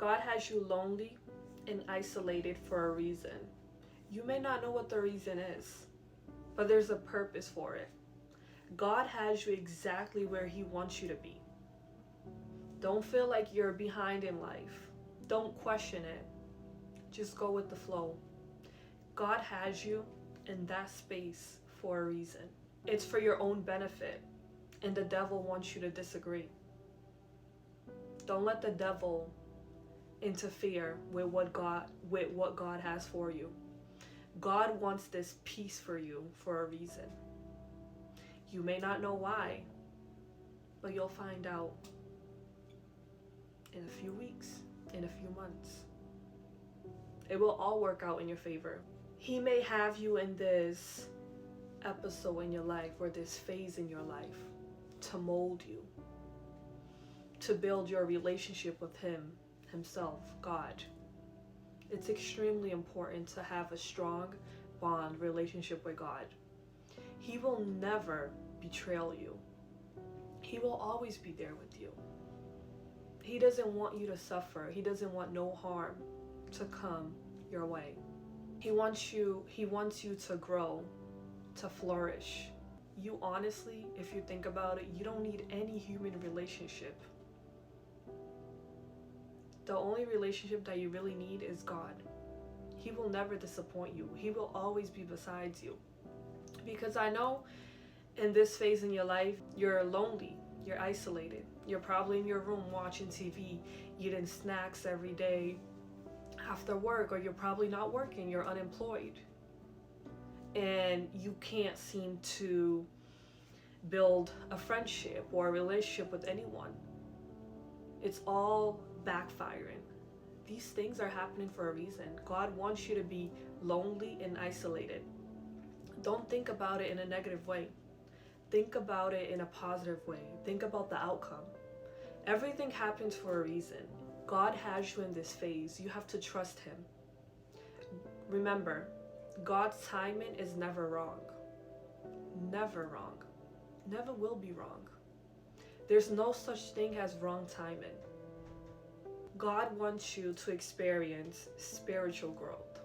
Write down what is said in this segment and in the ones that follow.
God has you lonely and isolated for a reason. You may not know what the reason is, but there's a purpose for it. God has you exactly where He wants you to be. Don't feel like you're behind in life. Don't question it. Just go with the flow. God has you in that space for a reason. It's for your own benefit, and the devil wants you to disagree. Don't let the devil interfere with what God has for you. God wants this peace for you for a reason. You may not know why, but you'll find out in a few weeks, in a few months. It will all work out in your favor. He may have you in this episode in your life or this phase in your life to mold you, to build your relationship with Himself, God. It's extremely important to have a strong bond relationship with God. He will never betray you. He will always be there with you. He doesn't want you to suffer. He doesn't want no harm to come your way. He wants you to grow, to flourish. You honestly, if you think about it, you don't need any human relationship. The only relationship that you really need is God. He will never disappoint you. He will always be beside you. Because I know in this phase in your life, you're lonely, you're isolated. You're probably in your room watching TV, eating snacks every day after work, or you're probably not working, you're unemployed. And you can't seem to build a friendship or a relationship with anyone. It's all backfiring. These things are happening for a reason. God wants you to be lonely and isolated. Don't think about it in a negative way. Think about it in a positive way. Think about the outcome. Everything happens for a reason. God has you in this phase. You have to trust Him. Remember, God's timing is never wrong. Never wrong. Never will be wrong. There's no such thing as wrong timing. God wants you to experience spiritual growth.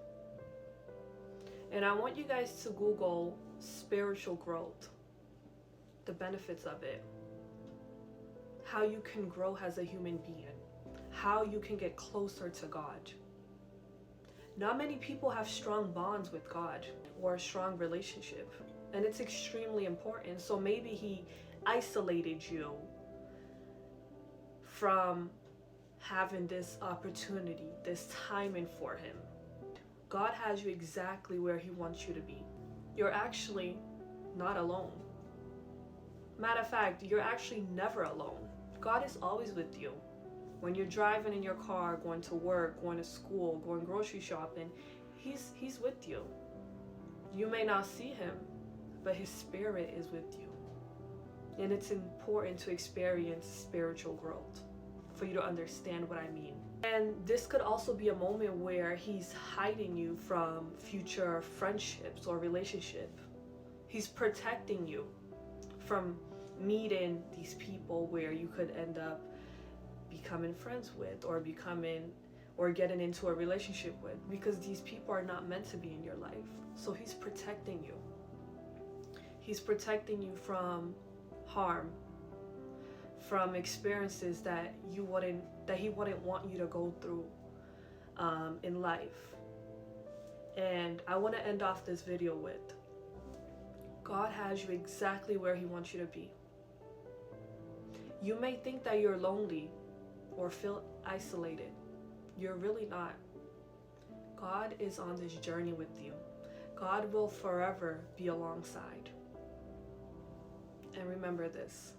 And I want you guys to Google spiritual growth, the benefits of it, how you can grow as a human being, how you can get closer to God. Not many people have strong bonds with God or a strong relationship, and it's extremely important. So maybe He isolated you from having this opportunity, this timing for Him. God has you exactly where He wants you to be. You're actually not alone. Matter of fact, you're actually never alone. God is always with you. When you're driving in your car, going to work, going to school, going grocery shopping, He's with you. You may not see Him, but His Spirit is with you. And it's important to experience spiritual growth for you to understand what I mean. And this could also be a moment where He's hiding you from future friendships or relationship. He's protecting you from meeting these people where you could end up becoming friends with or getting into a relationship with, because these people are not meant to be in your life. So He's protecting you. He's protecting you from harm, from experiences that He wouldn't want you to go through in life. And I want to end off this video with, God has you exactly where He wants you to be. You may think that you're lonely or feel isolated. You're really not. God is on this journey with you. God will forever be alongside. And remember this: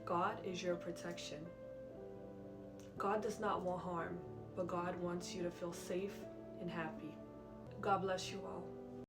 God is your protection. God does not want harm, but God wants you to feel safe and happy. God bless you all.